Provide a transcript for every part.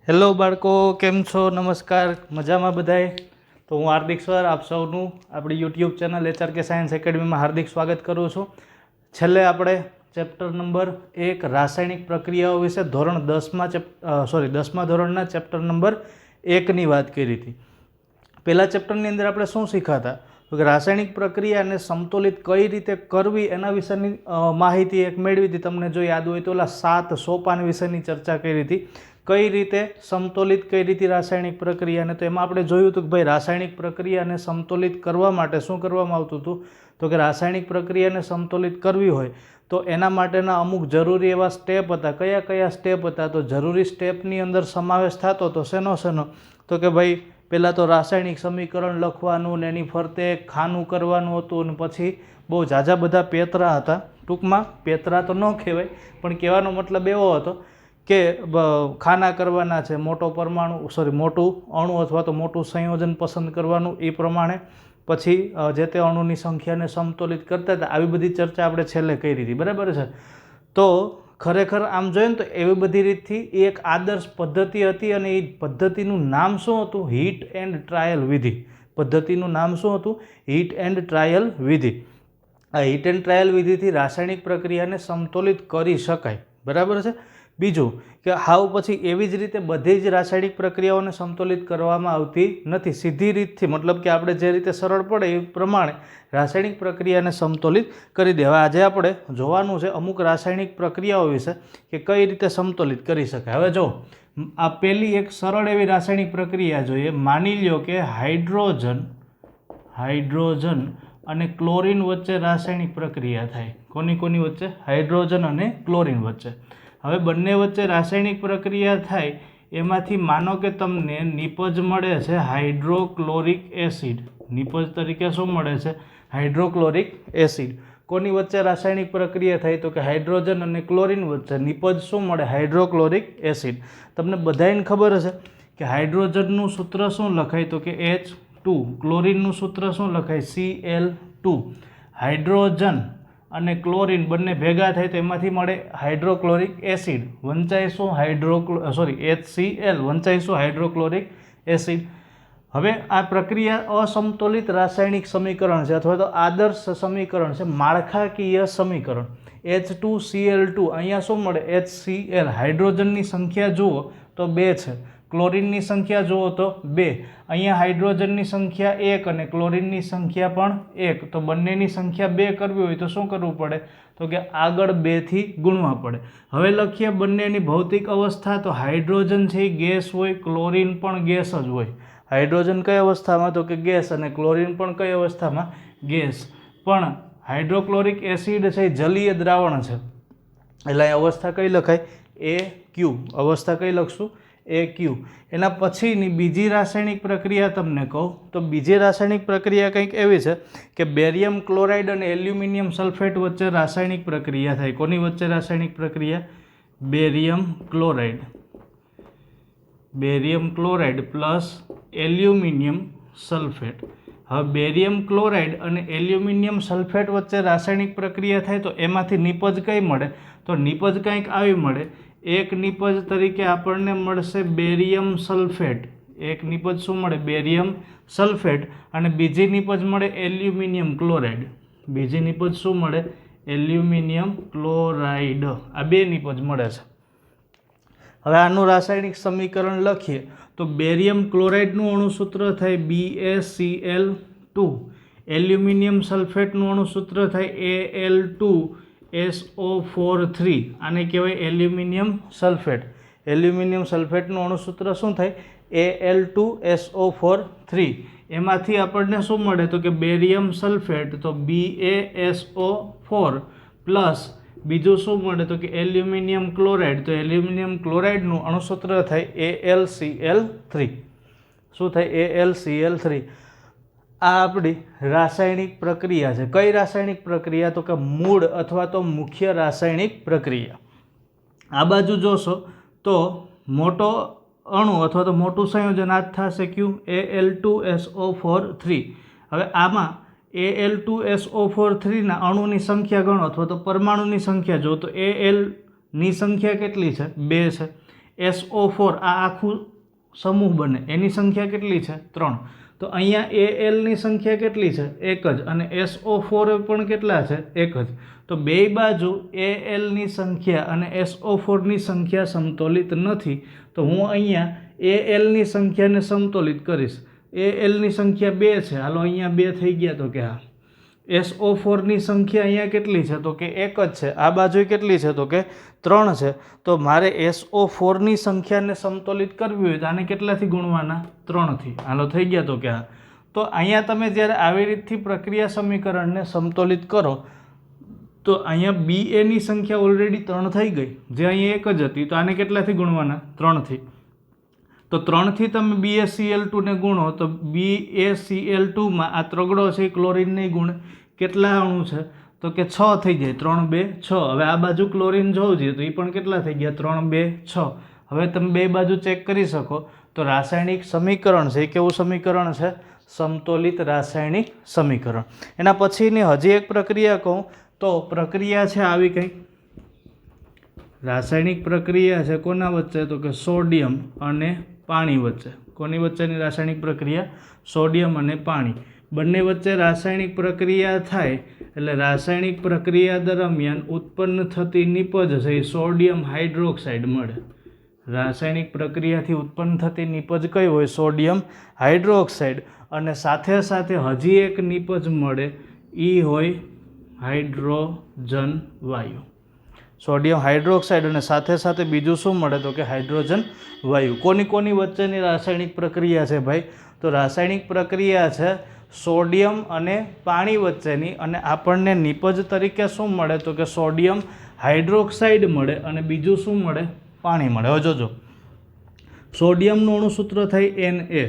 Hello બાળકો, કેમ છો? નમસ્કાર, મજામાં બધાય? તો હું હાર્દિક સર આપ સૌનું આપણી યુટ્યુબ ચેનલ HRK સાયન્સ એકેડમીમાં હાર્દિક સ્વાગત કરું છું. છેલ્લે આપણે ચેપ્ટર નંબર 1 રાસાયણિક પ્રક્રિયાઓ વિશે ધોરણ 10મા ધોરણના ચેપ્ટર નંબર 1ની વાત કરી હતી. પહેલા ચેપ્ટરની અંદર આપણે શું શીખાતા? તો કે રાસાયણિક પ્રક્રિયાને સમતોલિત કઈ રીતે કરવી એના વિશેની માહિતી એક મેળવી હતી. તમને જો યાદ હોય તો ઓલા 7 સોપાન વિશેની ચર્ચા કરી હતી. કઈ રીતે સમતોલિત કઈ રીતે રાસાયણિક પ્રક્રિયાને, તો એમાં આપણે જોયું હતું કે ભાઈ રાસાયણિક પ્રક્રિયાને સમતોલિત કરવા માટે શું કરવામાં આવતું હતું? તો કે રાસાયણિક પ્રક્રિયાને સમતોલિત કરવી હોય તો એના માટેના અમુક જરૂરી એવા સ્ટેપ હતા. કયા કયા સ્ટેપ હતા? તો જરૂરી સ્ટેપની અંદર સમાવેશ થતો તો શેનો? તો કે ભાઈ પહેલાં તો રાસાયણિક સમીકરણ લખવાનું ને એની ફરતે ખાનું કરવાનું હતું, અને પછી બહુ ઝાઝા બધા પેતરા હતા. ટૂંકમાં પેતરા તો ન કહેવાય, પણ કહેવાનો મતલબ એવો હતો કે ખાના કરવાના છે, મોટું અણુ અથવા તો મોટું સંયોજન પસંદ કરવાનું, એ પ્રમાણે પછી જે તે અણુની સંખ્યાને સમતોલિત કરતા હતા. આવી બધી ચર્ચા આપણે છેલ્લે કરી હતી, બરાબર છે? તો ખરેખર આમ જોઈએ ને તો એવી બધી રીતથી એક આદર્શ પદ્ધતિ હતી, અને એ પદ્ધતિનું નામ શું હતું? હીટ એન્ડ ટ્રાયલ વિધિ. પદ્ધતિનું નામ શું હતું? હીટ એન્ડ ટ્રાયલ વિધિ. આ હીટ એન્ડ ટ્રાયલ વિધિથી રાસાયણિક પ્રક્રિયાને સમતોલિત કરી શકાય, બરાબર છે? બીજું કે હાવ પછી એવી જ રીતે બધી જ રાસાયણિક પ્રક્રિયાઓને સમતોલિત કરવામાં આવતી નથી. સીધી રીતથી, મતલબ કે આપણે જે રીતે સરળ પડે એ પ્રમાણે રાસાયણિક પ્રક્રિયાને સમતોલિત કરી દે. હવે આજે આપણે જોવાનું છે અમુક રાસાયણિક પ્રક્રિયાઓ વિશે કે કઈ રીતે સમતોલિત કરી શકાય. હવે જો આ પહેલી એક સરળ એવી રાસાયણિક પ્રક્રિયા જોઈએ. માની લ્યો કે હાઇડ્રોજન અને ક્લોરીન વચ્ચે રાસાયણિક પ્રક્રિયા થાય. કોની વચ્ચે? હાઇડ્રોજન અને ક્લોરીન વચ્ચે. હવે બંને વચ્ચે રાસાયણિક પ્રક્રિયા થાય, એમાંથી માનો કે તમને નિપજ મળે છે હાઇડ્રોક્લોરિક એસિડ. નિપજ તરીકે શું મળે છે? Hydrochloric acid. કોની વચ્ચે રાસાયણિક પ્રક્રિયા થાય? તો કે હાઇડ્રોજન અને ક્લોરીન વચ્ચે. નિપજ શું મળે? Hydrochloric acid. તમને બધાને ખબર હશે કે હાઇડ્રોજનનું સૂત્ર શું લખાય? તો કે H2. ક્લોરીનનું સૂત્ર શું લખાય? Cl2. હાઇડ્રોજન અને ક્લોરીન બંને ભેગા થાય તો એમાંથી મળે હાઇડ્રોક્લોરિક એસિડ. વંચાય શું? HCl. વંચાય શું? Hydrochloric acid. હવે આ પ્રક્રિયા અસમતોલિત રાસાયણિક સમીકરણ છે, અથવા તો આદર્શ સમીકરણ છે, માળખાકીય સમીકરણ. H2Cl2. અહીંયા શું મળે? HCl. હાઇડ્રોજનની સંખ્યા જુઓ તો 2 છે, ક્લોરીનની સંખ્યા જુઓ તો 2. અહીંયા હાઇડ્રોજનની સંખ્યા 1 અને ક્લોરીનની સંખ્યા પણ 1. તો બંનેની સંખ્યા 2 કરવી હોય તો શું કરવું પડે? તો કે આગળ 2 થી ગુણવા પડે. હવે લખીએ બંનેની ભૌતિક અવસ્થા. તો હાઇડ્રોજન છે એ ગેસ હોય, ક્લોરીન પણ ગેસ જ હોય. હાઇડ્રોજન કઈ અવસ્થામાં? તો કે ગેસ. અને ક્લોરીન પણ કઈ અવસ્થામાં? ગેસ. પણ હાઇડ્રોક્લોરિક એસિડ છે એ જલીય દ્રાવણ છે, એટલે અહીં અવસ્થા કઈ લખાય? AQ. અવસ્થા કઈ લખશું? AQ. એના પછીની બીજી રાસાયણિક પ્રક્રિયા તમને કહું તો બીજી રાસાયણિક પ્રક્રિયા કંઈક એવી છે કે બેરિયમ ક્લોરાઇડ અને એલ્યુમિનિયમ સલ્ફેટ વચ્ચે રાસાયણિક પ્રક્રિયા થાય. કોની વચ્ચે રાસાયણિક પ્રક્રિયા? Barium chloride plus aluminium sulphate. હવે બેરિયમ ક્લોરાઇડ અને એલ્યુમિનિયમ સલ્ફેટ વચ્ચે રાસાયણિક પ્રક્રિયા થાય તો એમાંથી નિપજ કઈ મળે? તો નિપજ કંઈક આવી મળે. એક નિપજ તરીકે આપણને મળશે બેરિયમ સલ્ફેટ. એક નિપજ શું મળે? Barium sulphate. અને બીજી નિપજ મળે એલ્યુમિનિયમ ક્લોરાઇડ. બીજી નિપજ શું મળે? Aluminium chloride. આ 2 નિપજ મળે છે. હવે આનું રાસાયણિક સમીકરણ લખીએ તો બેરિયમ ક્લોરાઇડનું અણુસૂત્ર થાય BaCl2. એલ્યુમિનિયમ સલ્ફેટનું અણુસૂત્ર થાય Al2SO4 3. આને કહેવાય એલ્યુમિનિયમ સલ્ફેટ. એલ્યુમિનિયમ સલ્ફેટનું અણુસૂત્ર શું થાય? Al2SO4 3. એમાંથી આપણને શું મળે? તો કે બેરિયમ સલ્ફેટ, તો BaSO4 પ્લસ બીજું શું મળે? તો કે એલ્યુમિનિયમ ક્લોરાઇડ. તો એલ્યુમિનિયમ ક્લોરાઇડનું અણુસૂત્ર થાય AlCl3. શું થાય? AlCl3. આ આપણી રાસાયણિક પ્રક્રિયા છે. કઈ રાસાયણિક પ્રક્રિયા? તો કે મૂળ અથવા તો મુખ્ય રાસાયણિક પ્રક્રિયા. આ બાજુ જોશો તો મોટો અણુ અથવા તો મોટું સંયોજન આ જ થશે કયું? Al2SO4 3. હવે આમાં Al2SO4 3 ના અણુની સંખ્યા ગણો અથવા તો પરમાણુની સંખ્યા જો તો Al ની સંખ્યા કેટલી છે? 2 છે. SO4 આ આખું સમૂહ બને એની સંખ્યા કેટલી છે 3. તો અહીંયા Al ની સંખ્યા કેટલી છે 1 જ અને SO4 પણ કેટલા છે 1 જ. તો બે બાજુ Al ની સંખ્યા અને SO4 ની સંખ્યા સમતોલિત નથી. તો હું અહીંયા Al ની સંખ્યાને સમતોલિત કરીશ. Al ની સંખ્યા 2 છે, હાલો અહીંયા 2 થઈ ગયા. તો કે હા. SO4 ની સંખ્યા અહીંયા કેટલી છે તો કે 1 જ છે. આ બાજુ કેટલી છે તો કે 3 છે. તો મારે SO4 ની સંખ્યાને સમતોલિત કરવી હોય તો આને કેટલાથી ગુણવાના 3 થી. હાલો થઈ ગયા. તો કે હા. તો અહીંયા તમે જ્યારે આવી રીતથી પ્રક્રિયા સમીકરણને સમતોલિત કરો તો અહીંયા Ba ની સંખ્યા ઓલરેડી 3 થઈ ગઈ, જે અહીંયા 1 જ હતી. તો આને કેટલાથી ગુણવાના 3 થી. તો 3 થી તમે BaCl2 ને ગુણો તો BaCl2 માં આ ત્રગડો છે એ ક્લોરીન નહીં ગુણે. કેટલા અણુ છે તો કે 6 થઈ જાય. 3 2 6. હવે આ બાજુ ક્લોરીન જોવું જોઈએ તો એ પણ કેટલા થઈ ગયા 3 2 6. હવે તમે બે બાજુ ચેક કરી શકો તો રાસાયણિક સમીકરણ છે એ કેવું સમીકરણ છે? સમતોલિત રાસાયણિક સમીકરણ. એના પછીની હજી એક પ્રક્રિયા કહું તો પ્રક્રિયા છે આવી કંઈક. રાસાયણિક પ્રક્રિયા છે કોના વચ્ચે તો કે સોડિયમ અને પાણી વચ્ચે. કોની વચ્ચેની રાસાયણિક પ્રક્રિયા? સોડિયમ અને પાણી. બંને વચ્ચે રાસાયણિક પ્રક્રિયા થાય એટલે રાસાયણિક પ્રક્રિયા દરમિયાન ઉત્પન્ન થતી નિપજ છે એ સોડિયમ હાઇડ્રોક્સાઇડ મળે. રાસાયણિક પ્રક્રિયાથી ઉત્પન્ન થતી નિપજ કઈ હોય? Sodium hydroxide. અને સાથે સાથે હજી એક નિપજ મળે એ હોય હાઇડ્રોજન વાયુ. સોડિયમ હાઇડ્રોક્સાઇડ અને સાથે સાથે બીજું શું મળે તો કે હાઇડ્રોજન વાયુ. કોની વચ્ચેની રાસાયણિક પ્રક્રિયા છે ભાઈ? તો રાસાયણિક પ્રક્રિયા છે સોડિયમ અને પાણી વચ્ચેની. અને આપણને નિપજ તરીકે શું મળે તો કે સોડિયમ હાઇડ્રોક્સાઇડ મળે અને બીજું શું મળે? પાણી મળે. હવે જોજો, સોડિયમનું અણુસૂત્ર થાય Na,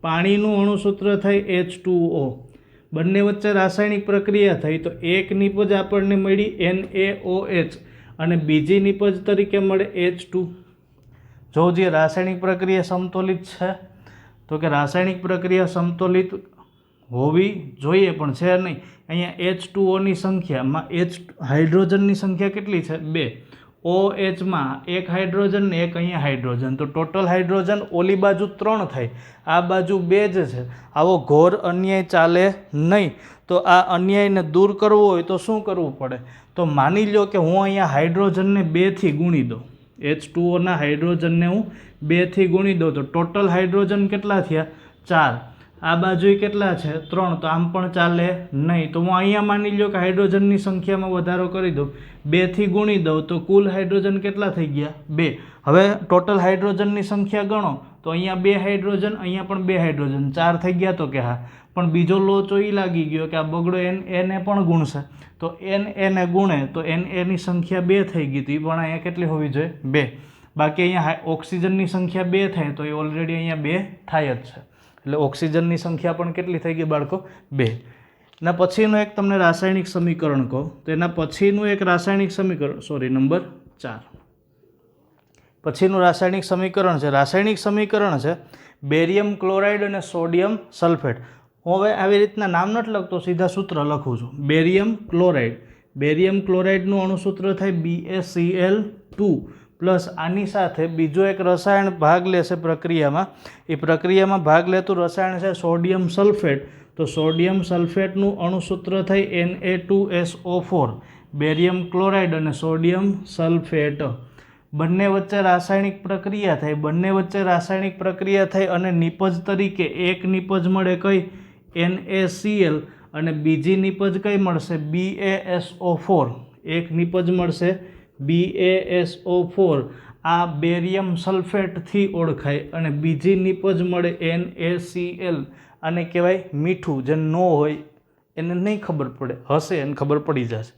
પાણીનું અણુસૂત્ર થાય H2O. બંને વચ્ચે રાસાયણિક પ્રક્રિયા થઈ તો એક નિપજ આપણને મળી NaOH અને બીજી નિપજ તરીકે મળે H2. જો જે રાસાયણિક પ્રક્રિયા સમતોલિત છે તો કે રાસાયણિક પ્રક્રિયા સમતોલિત હોવી જોઈએ પણ છે નહીં. અહીંયા H2Oની સંખ્યામાં હાઇડ્રોજનની સંખ્યા કેટલી છે? 2. OHમાં એક હાઇડ્રોજન ને એક અહીંયા હાઇડ્રોજન. તો ટોટલ હાઇડ્રોજન ઓલી બાજુ 3 થાય, આ બાજુ 2 જ છે. આવો ઘોર અન્યાય ચાલે નહીં. તો આ અન્યાયને દૂર કરવો હોય તો શું કરવું પડે? તો માની લો કે હું અહીંયા હાઇડ્રોજનને 2 થી ગુણી દઉં. H2Oના હાઇડ્રોજનને હું 2 થી ગુણી દઉં તો ટોટલ હાઇડ્રોજન કેટલા થયા? 4. આ બાજુ કેટલા છે? 3. તો આમ પણ ચાલે નહીં. તો હું અહીંયા માની લો કે હાઇડ્રોજનની સંખ્યામાં વધારો કરી દઉં, 2 થી ગુણી દઉં તો કુલ હાઇડ્રોજન કેટલા થઈ ગયા? 2. હવે ટોટલ હાઇડ્રોજનની સંખ્યા ગણો તો અહીંયા 2 હાઇડ્રોજન, અહીંયા પણ 2 હાઇડ્રોજન, 4 થઈ ગયા. તો કે હા, પણ બીજો લોચો એ લાગી ગયો કે આ બગડો એને પણ ગુણશે. તો એને ગુણે તો ની સંખ્યા 2 થઈ ગઈ હતી, પણ અહીંયા કેટલી હોવી જોઈએ? 2. બાકી અહીંયા ઓક્સિજનની સંખ્યા 2 થાય તો એ ઓલરેડી અહીંયા 2 થાય જ છે. એટલે ઓક્સિજનની સંખ્યા પણ કેટલી થઈ ગઈ બાળકો? 2. એના પછીનું એક તમને રાસાયણિક સમીકરણ કહો તો એના પછીનું એક રાસાયણિક સમીકરણ નંબર 4. પછીનું રાસાયણિક સમીકરણ છે બેરિયમ ક્લોરાઇડ અને સોડિયમ સલ્ફેટ. હું હવે આવી રીતના નામ નથી લખતો, સીધા સૂત્ર લખું છું. બેરિયમ ક્લોરાઇડનું અણુસૂત્ર થાય BaCl2 પ્લસ આની સાથે બીજો એક રસાયણ ભાગ લેશે પ્રક્રિયામાં. એ પ્રક્રિયામાં ભાગ લેતું રસાયણ છે સોડિયમ સલ્ફેટ. તો સોડિયમ સલ્ફેટનું અણુસૂત્ર થાય Na2SO4. બેરિયમ ક્લોરાઇડ અને સોડિયમ સલ્ફેટ બંને વચ્ચે રાસાયણિક પ્રક્રિયા થાય અને નિપજ તરીકે એક નિપજ મળે કઈ? NaCl અને બીજી નિપજ કઈ મળશે? BaSO4. એક નિપજ મળશે BaSO4, આ બેરિયમ સલ્ફેટથી ઓળખાય. અને બીજી નિપજ મળે NaCl. આને કહેવાય મીઠું. જે ન હોય એને નહીં ખબર પડે, હશે એને ખબર પડી જશે.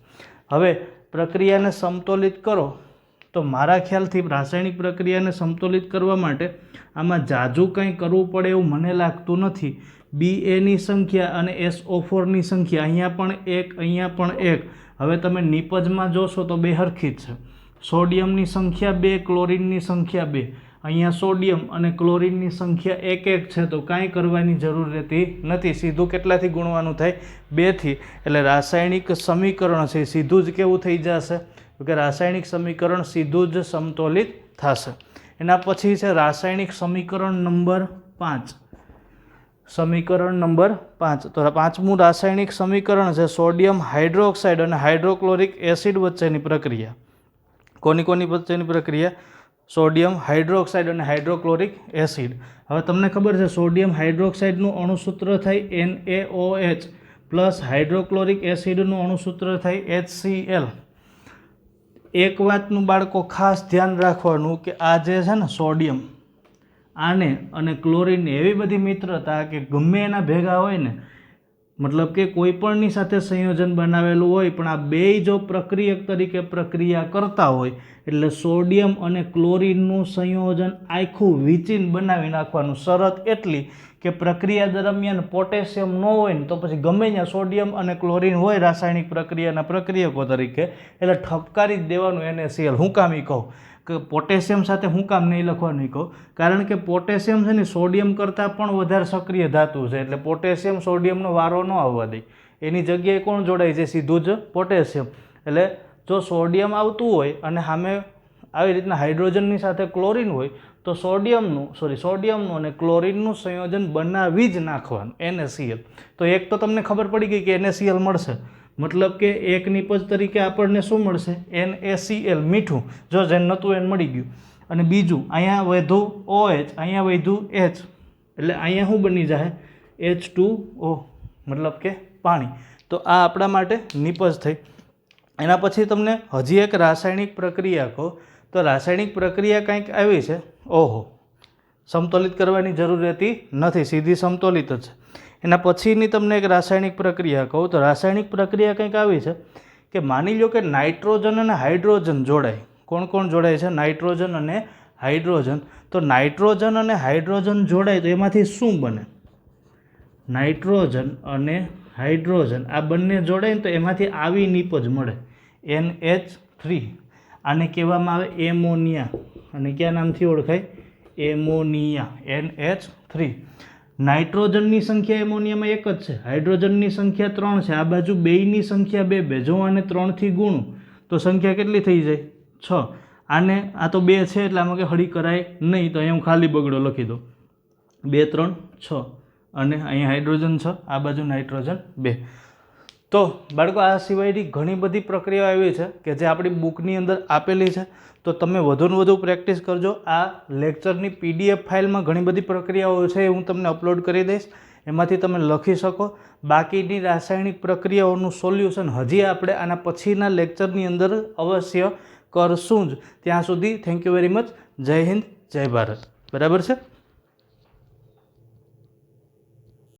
હવે પ્રક્રિયાને સમતોલિત કરો તો મારા ખ્યાલથી રાસાયણિક પ્રક્રિયાને સમતોલિત કરવા માટે આમાં જાજુ કંઈ કરવું પડે એવું મને લાગતું નથી. Baની સંખ્યા અને SO4ની સંખ્યા અહીંયા પણ 1, અહીંયા પણ 1. હવે તમે નિપજમાં જોશો તો બે હરખી જ છે. સોડિયમની સંખ્યા 2, ક્લોરીનની સંખ્યા 2. અહીંયા સોડિયમ અને ક્લોરીનની સંખ્યા 1 1 છે. તો કાંઈ કરવાની જરૂર રહેતી નથી. સીધું કેટલાથી ગુણવાનું થાય? 2 થી. એટલે રાસાયણિક સમીકરણ છે સીધું જ કેવું થઈ જશે? તો કે રાસાયણિક સમીકરણ સીધું જ સમતોલિત થશે. એના પછી છે રાસાયણિક સમીકરણ નંબર 5. સમીકરણ નંબર 5. તો પાંચમું રાસાયણિક સમીકરણ છે સોડિયમ હાઇડ્રોક્સાઇડ અને હાઇડ્રોક્લોરિક એસિડ વચ્ચેની પ્રક્રિયા. કોની વચ્ચેની પ્રક્રિયા? સોડિયમ હાઇડ્રોક્સાઇડ અને હાઇડ્રોક્લોરિક એસિડ. હવે તમને ખબર છે સોડિયમ હાઇડ્રોક્સાઇડનું અણુસૂત્ર થાય NaOH પ્લસ હાઇડ્રોક્લોરિક એસિડનું અણુસૂત્ર થાય HCl. એક વાતનું બાળકો ખાસ ધ્યાન રાખવાનું કે આ જે છે ને સોડિયમ, આને અને ક્લોરિનની એવી બધી મિત્રતા કે ગમે એના ભેગા હોય ને, મતલબ કે કોઈ પણની સાથે સંયોજન બનાવેલું હોય પણ આ બેય જો પ્રક્રિયક તરીકે પ્રક્રિયા કરતા હોય એટલે સોડિયમ અને ક્લોરિનનું સંયોજન આખું વીંચીને બનાવી નાખવાનું. શરત એટલી કે પ્રક્રિયા દરમિયાન પોટેશિયમ ન હોય ને તો પછી ગમે ત્યાં સોડિયમ અને ક્લોરિન હોય રાસાયણિક પ્રક્રિયાના પ્રક્રિયકો તરીકે એટલે ઠપકારી જ દેવાનું NaCl. હું કામ એ કહું કે પોટેશિયમ સાથે હું કામ નહીં લખવાનું કહું? કારણ કે પોટેશિયમ છે ને સોડિયમ કરતાં પણ વધારે સક્રિય ધાતુ છે એટલે પોટેશિયમ સોડિયમનો વારો ન આવવા દે. એની જગ્યાએ કોણ જોડાય છે? સીધું જ પોટેશિયમ. એટલે જો સોડિયમ આવતું હોય અને સામે આવી રીતના હાઇડ્રોજનની સાથે ક્લોરિન હોય તો સોડિયમનું અને ક્લોરિનનું સંયોજન બનાવી જ નાખવાનું NaCl. તો એક તો તમને ખબર પડી ગઈ કે NaCl મળશે, મતલબ કે એક નિપજ તરીકે આપણને શું મળશે? NaCl, મીઠું. જો જેને નહોતું એને મળી ગયું. અને બીજું અહીંયા વધ્યું OH, અહીંયા વધ્યું H, એટલે અહીંયા શું બની જાય? H2O, મતલબ કે પાણી. તો આ આપણા માટે નિપજ થઈ. એના પછી તમને હજી એક રાસાયણિક પ્રક્રિયા કહો તો રાસાયણિક પ્રક્રિયા કંઈક આવી છે. ઓહો, સમતોલિત કરવાની જરૂર રહેતી નથી, સીધી સમતોલિત જ છે. એના પછીની તમને એક રાસાયણિક પ્રક્રિયા કહું તો રાસાયણિક પ્રક્રિયા કંઈક આવી છે કે માની લો કે નાઇટ્રોજન અને હાઇડ્રોજન જોડાય. કોણ જોડાય છે? નાઇટ્રોજન અને હાઇડ્રોજન. તો નાઇટ્રોજન અને હાઇડ્રોજન જોડાય તો એમાંથી શું બને? નાઇટ્રોજન અને હાઇડ્રોજન આ બંને જોડાય ને તો એમાંથી આવી નિપજ મળે NH3. આને કહેવામાં આવે એમોનિયા. અને કયા નામથી ઓળખાય? Ammonia, NH3. નાઇટ્રોજનની સંખ્યા એમોનિયામાં એક જ છે, હાઇડ્રોજનની સંખ્યા 3 છે. આ બાજુ બેયની સંખ્યા 2. જો આને 3થી ગુણું તો સંખ્યા કેટલી થઈ જાય? 6. આને આ તો 2 છે એટલે આમાં કે હળી કરાય નહીં, તો અહીંયા હું ખાલી બગડો લખી દઉં. 2 3 6 અને અહીંયા હાઇડ્રોજન 6, આ બાજુ નાઇટ્રોજન 2. તો બાળકો આ સિવાયની ઘણી બધી પ્રક્રિયાઓ એવી છે કે જે આપણી બુકની અંદર આપેલી છે. તો તમે વધુને વધુ પ્રેક્ટિસ કરજો. આ લેક્ચરની PDF ફાઇલમાં ઘણી બધી પ્રક્રિયાઓ છે, હું તમને અપલોડ કરી દઈશ, એમાંથી તમે લખી શકો. બાકીની રાસાયણિક પ્રક્રિયાઓનું સોલ્યુશન હજી આપણે આના પછીના લેક્ચરની અંદર અવશ્ય કરશું જ. ત્યાં સુધી થેન્ક યુ વેરી મચ. જય હિન્દ, જય ભારત. બરાબર છે?